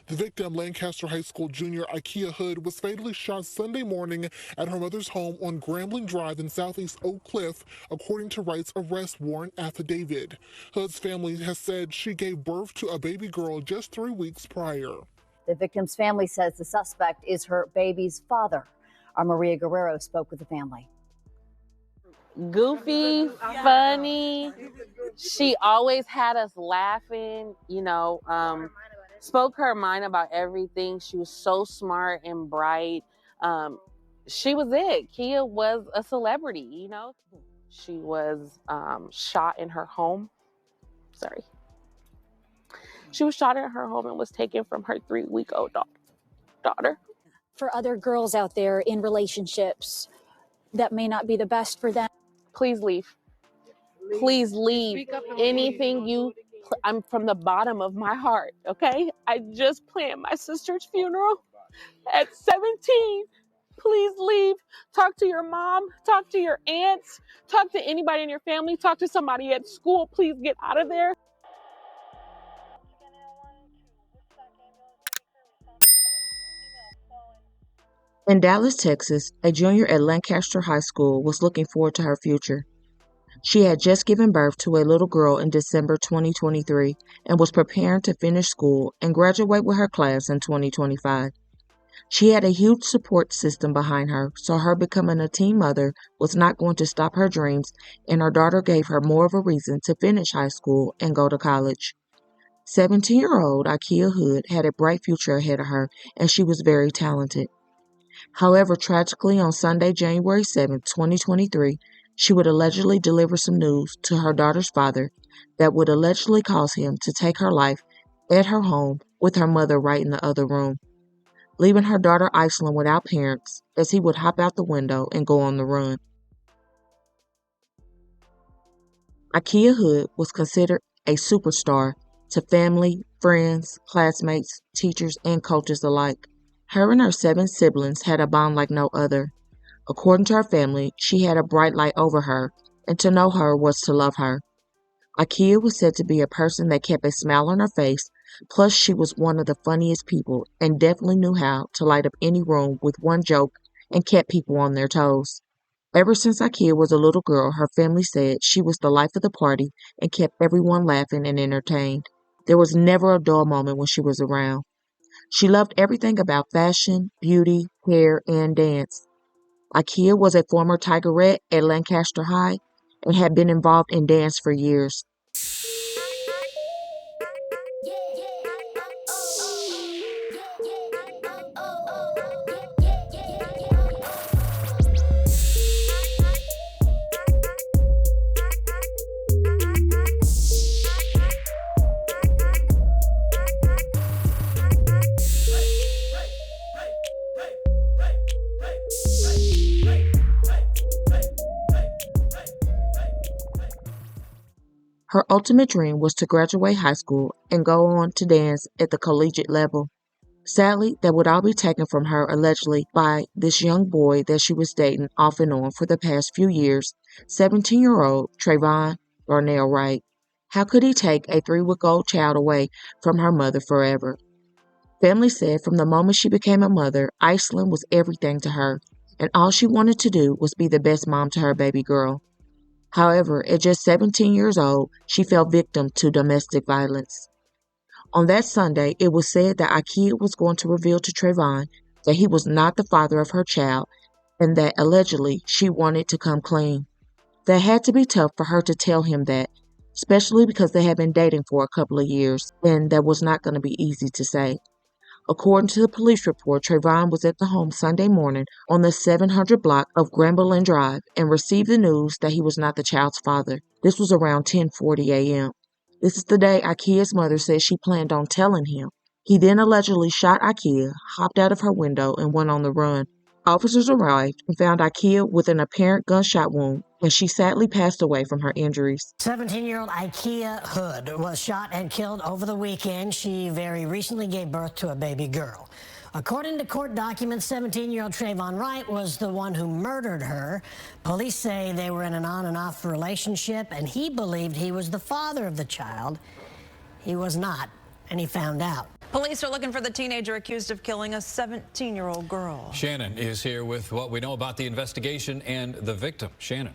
The victim, Lancaster High School junior Ikea Hood, was fatally shot Sunday morning at her mother's home on Grambling Drive in southeast Oak Cliff, according to Wright's arrest warrant affidavit. Hood's family has said she gave birth to a baby girl just 3 weeks prior. The victim's family says the suspect is her baby's father. Our Maria Guerrero spoke with the family. Goofy, funny. She always had us laughing, spoke her mind about everything. She was so smart and bright. She was it. Kia was a celebrity, She was shot in her home. She was shot in her home and was taken from her 3-week-old daughter. For other girls out there in relationships that may not be the best for them, please leave. Please leave. Anything I'm from the bottom of my heart, okay? I just planned my sister's funeral at 17. Please leave. Talk to your mom. Talk to your aunts. Talk to anybody in your family. Talk to somebody at school. Please get out of there. In Dallas, Texas, a junior at Lancaster High School was looking forward to her future. She had just given birth to a little girl in December 2023 and was preparing to finish school and graduate with her class in 2025. She had a huge support system behind her, so her becoming a teen mother was not going to stop her dreams, and her daughter gave her more of a reason to finish high school and go to college. 17-year-old Ikea Hood had a bright future ahead of her, and she was very talented. However, tragically, on Sunday, January 7, 2023, she would allegedly deliver some news to her daughter's father that would allegedly cause him to take her life at her home with her mother right in the other room, leaving her daughter Iceland without parents as he would hop out the window and go on the run. Ikea Hood was considered a superstar to family, friends, classmates, teachers, and coaches alike. Her and her 7 siblings had a bond like no other. According to her family, she had a bright light over her, and to know her was to love her. Ikea was said to be a person that kept a smile on her face, plus she was one of the funniest people and definitely knew how to light up any room with one joke and kept people on their toes. Ever since Ikea was a little girl, her family said she was the life of the party and kept everyone laughing and entertained. There was never a dull moment when she was around. She loved everything about fashion, beauty, hair, and dance. Ikea was a former Tigerette at Lancaster High and had been involved in dance for years. Her ultimate dream was to graduate high school and go on to dance at the collegiate level. Sadly, that would all be taken from her allegedly by this young boy that she was dating off and on for the past few years, 17-year-old Trayvon Darnell Wright. How could he take a 3-week-old child away from her mother forever? Family said from the moment she became a mother, Iceland was everything to her, and all she wanted to do was be the best mom to her baby girl. However, at just 17 years old, she fell victim to domestic violence. On that Sunday, it was said that Ikea was going to reveal to Trayvon that he was not the father of her child and that allegedly she wanted to come clean. That had to be tough for her to tell him that, especially because they had been dating for a couple of years, and that was not going to be easy to say. According to the police report, Trayvon was at the home Sunday morning on the 700 block of Grambling Drive and received the news that he was not the child's father. This was around 10:40 a.m. This is the day Ikea's mother says she planned on telling him. He then allegedly shot Ikea, hopped out of her window, and went on the run. Officers arrived and found Ikea with an apparent gunshot wound, and she sadly passed away from her injuries. 17-year-old Ikea Hood was shot and killed over the weekend. She very recently gave birth to a baby girl. According to court documents, 17-year-old Trayvon Wright was the one who murdered her. Police say they were in an on and off relationship, and he believed he was the father of the child. He was not, and he found out. Police are looking for the teenager accused of killing a 17-year-old girl. Shannon is here with what we know about the investigation and the victim. Shannon.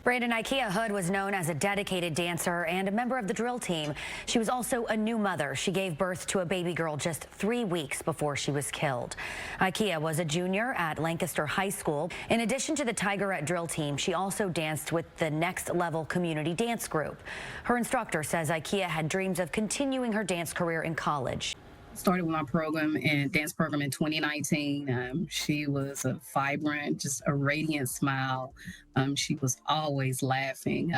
Brandon, Ikea Hood was known as a dedicated dancer and a member of the drill team. She was also a new mother. She gave birth to a baby girl just 3 weeks before she was killed. Ikea was a junior at Lancaster High School. In addition to the Tigerette drill team, she also danced with the Next Level community dance group. Her instructor says Ikea had dreams of continuing her dance career in college. Started with my program and dance program in 2019. She was a vibrant, just a radiant smile. She was always laughing.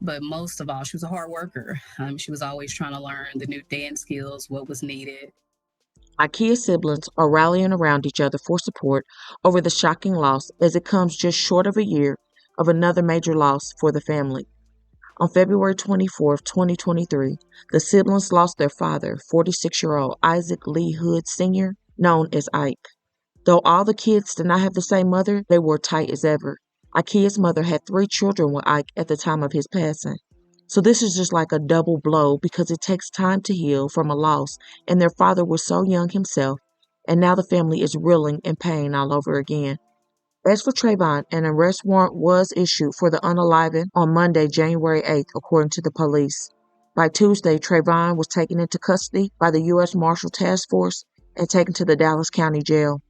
But most of all, she was a hard worker. She was always trying to learn the new dance skills, what was needed. Ikea siblings are rallying around each other for support over the shocking loss as it comes just short of a year of another major loss for the family. On February 24, 2023, the siblings lost their father, 46-year-old Isaac Lee Hood Sr., known as Ike. Though all the kids did not have the same mother, they were tight as ever. Ikea's mother had 3 children with Ike at the time of his passing. So this is just like a double blow because it takes time to heal from a loss, and their father was so young himself, and now the family is reeling in pain all over again. As for Trayvon, an arrest warrant was issued for the unaliving on Monday, January 8th, according to the police. By Tuesday, Trayvon was taken into custody by the U.S. Marshal Task Force and taken to the Dallas County Jail.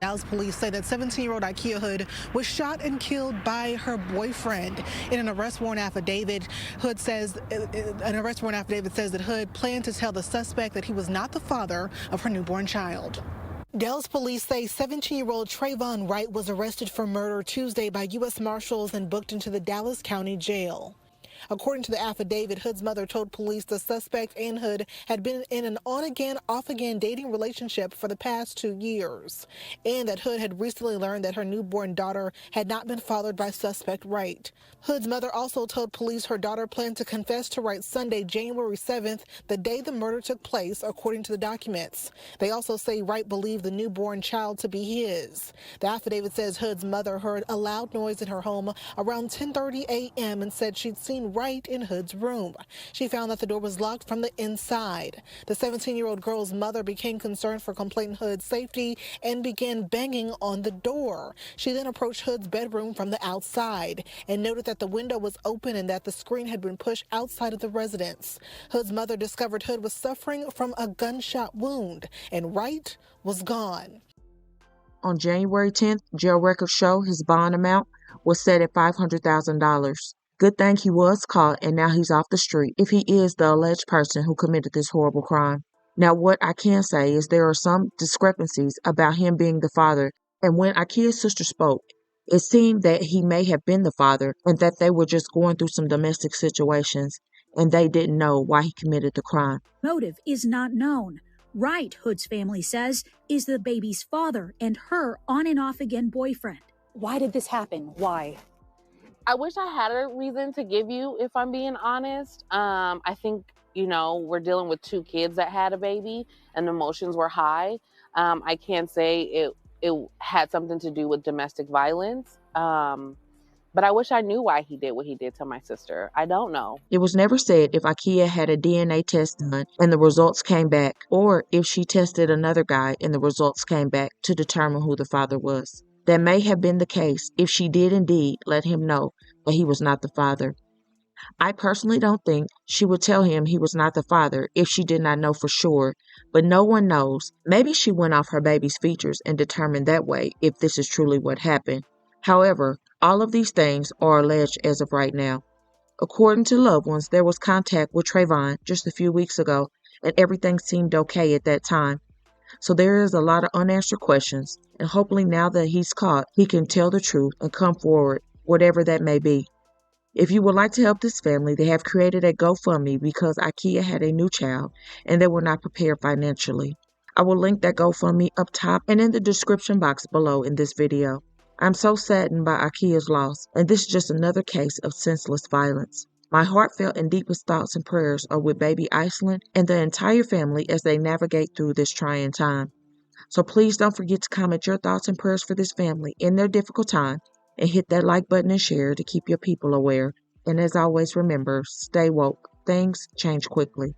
Dallas police say that 17-year-old Ikea Hood was shot and killed by her boyfriend. In an arrest warrant affidavit, says that Hood planned to tell the suspect that he was not the father of her newborn child. Dallas police say 17-year-old Trayvon Wright was arrested for murder Tuesday by U.S. Marshals and booked into the Dallas County Jail. According to the affidavit, Hood's mother told police the suspect and Hood had been in an on-again, off-again dating relationship for the past 2 years, and that Hood had recently learned that her newborn daughter had not been fathered by suspect Wright. Hood's mother also told police her daughter planned to confess to Wright Sunday, January 7th, the day the murder took place, according to the documents. They also say Wright believed the newborn child to be his. The affidavit says Hood's mother heard a loud noise in her home around 10:30 a.m. and said she'd seen Wright in Hood's room. She found that the door was locked from the inside. The 17-year-old girl's mother became concerned for complainant Hood's safety and began banging on the door. She then approached Hood's bedroom from the outside and noted that the window was open and that the screen had been pushed outside of the residence. Hood's mother discovered Hood was suffering from a gunshot wound and Wright was gone. On January 10th, jail records show his bond amount was set at $500,000. Good thing he was caught and now he's off the street if he is the alleged person who committed this horrible crime. Now, what I can say is there are some discrepancies about him being the father, and when Ikea's sister spoke, it seemed that he may have been the father and that they were just going through some domestic situations and they didn't know why he committed the crime. Motive is not known. Wright, Hood's family says, is the baby's father and her on and off again boyfriend. Why did this happen? Why? I wish I had a reason to give you, if I'm being honest. I think, we're dealing with 2 kids that had a baby and emotions were high. I can't say it had something to do with domestic violence. But I wish I knew why he did what he did to my sister. I don't know. It was never said if Ikea had a DNA test done and the results came back, or if she tested another guy and the results came back to determine who the father was. That may have been the case if she did indeed let him know that he was not the father. I personally don't think she would tell him he was not the father if she did not know for sure, but no one knows. Maybe she went off her baby's features and determined that way if this is truly what happened. However, all of these things are alleged as of right now. According to loved ones, there was contact with Trayvon just a few weeks ago, and everything seemed okay at that time. So there is a lot of unanswered questions, and hopefully now that he's caught, he can tell the truth and come forward, whatever that may be. If you would like to help this family, they have created a GoFundMe because Ikea had a new child and they were not prepared financially. I will link that GoFundMe up top and in the description box below in this video. I'm so saddened by Ikea's loss, and this is just another case of senseless violence. My heartfelt and deepest thoughts and prayers are with baby Iceland and the entire family as they navigate through this trying time. So please don't forget to comment your thoughts and prayers for this family in their difficult time, and hit that like button and share to keep your people aware. And as always, remember, stay woke. Things change quickly.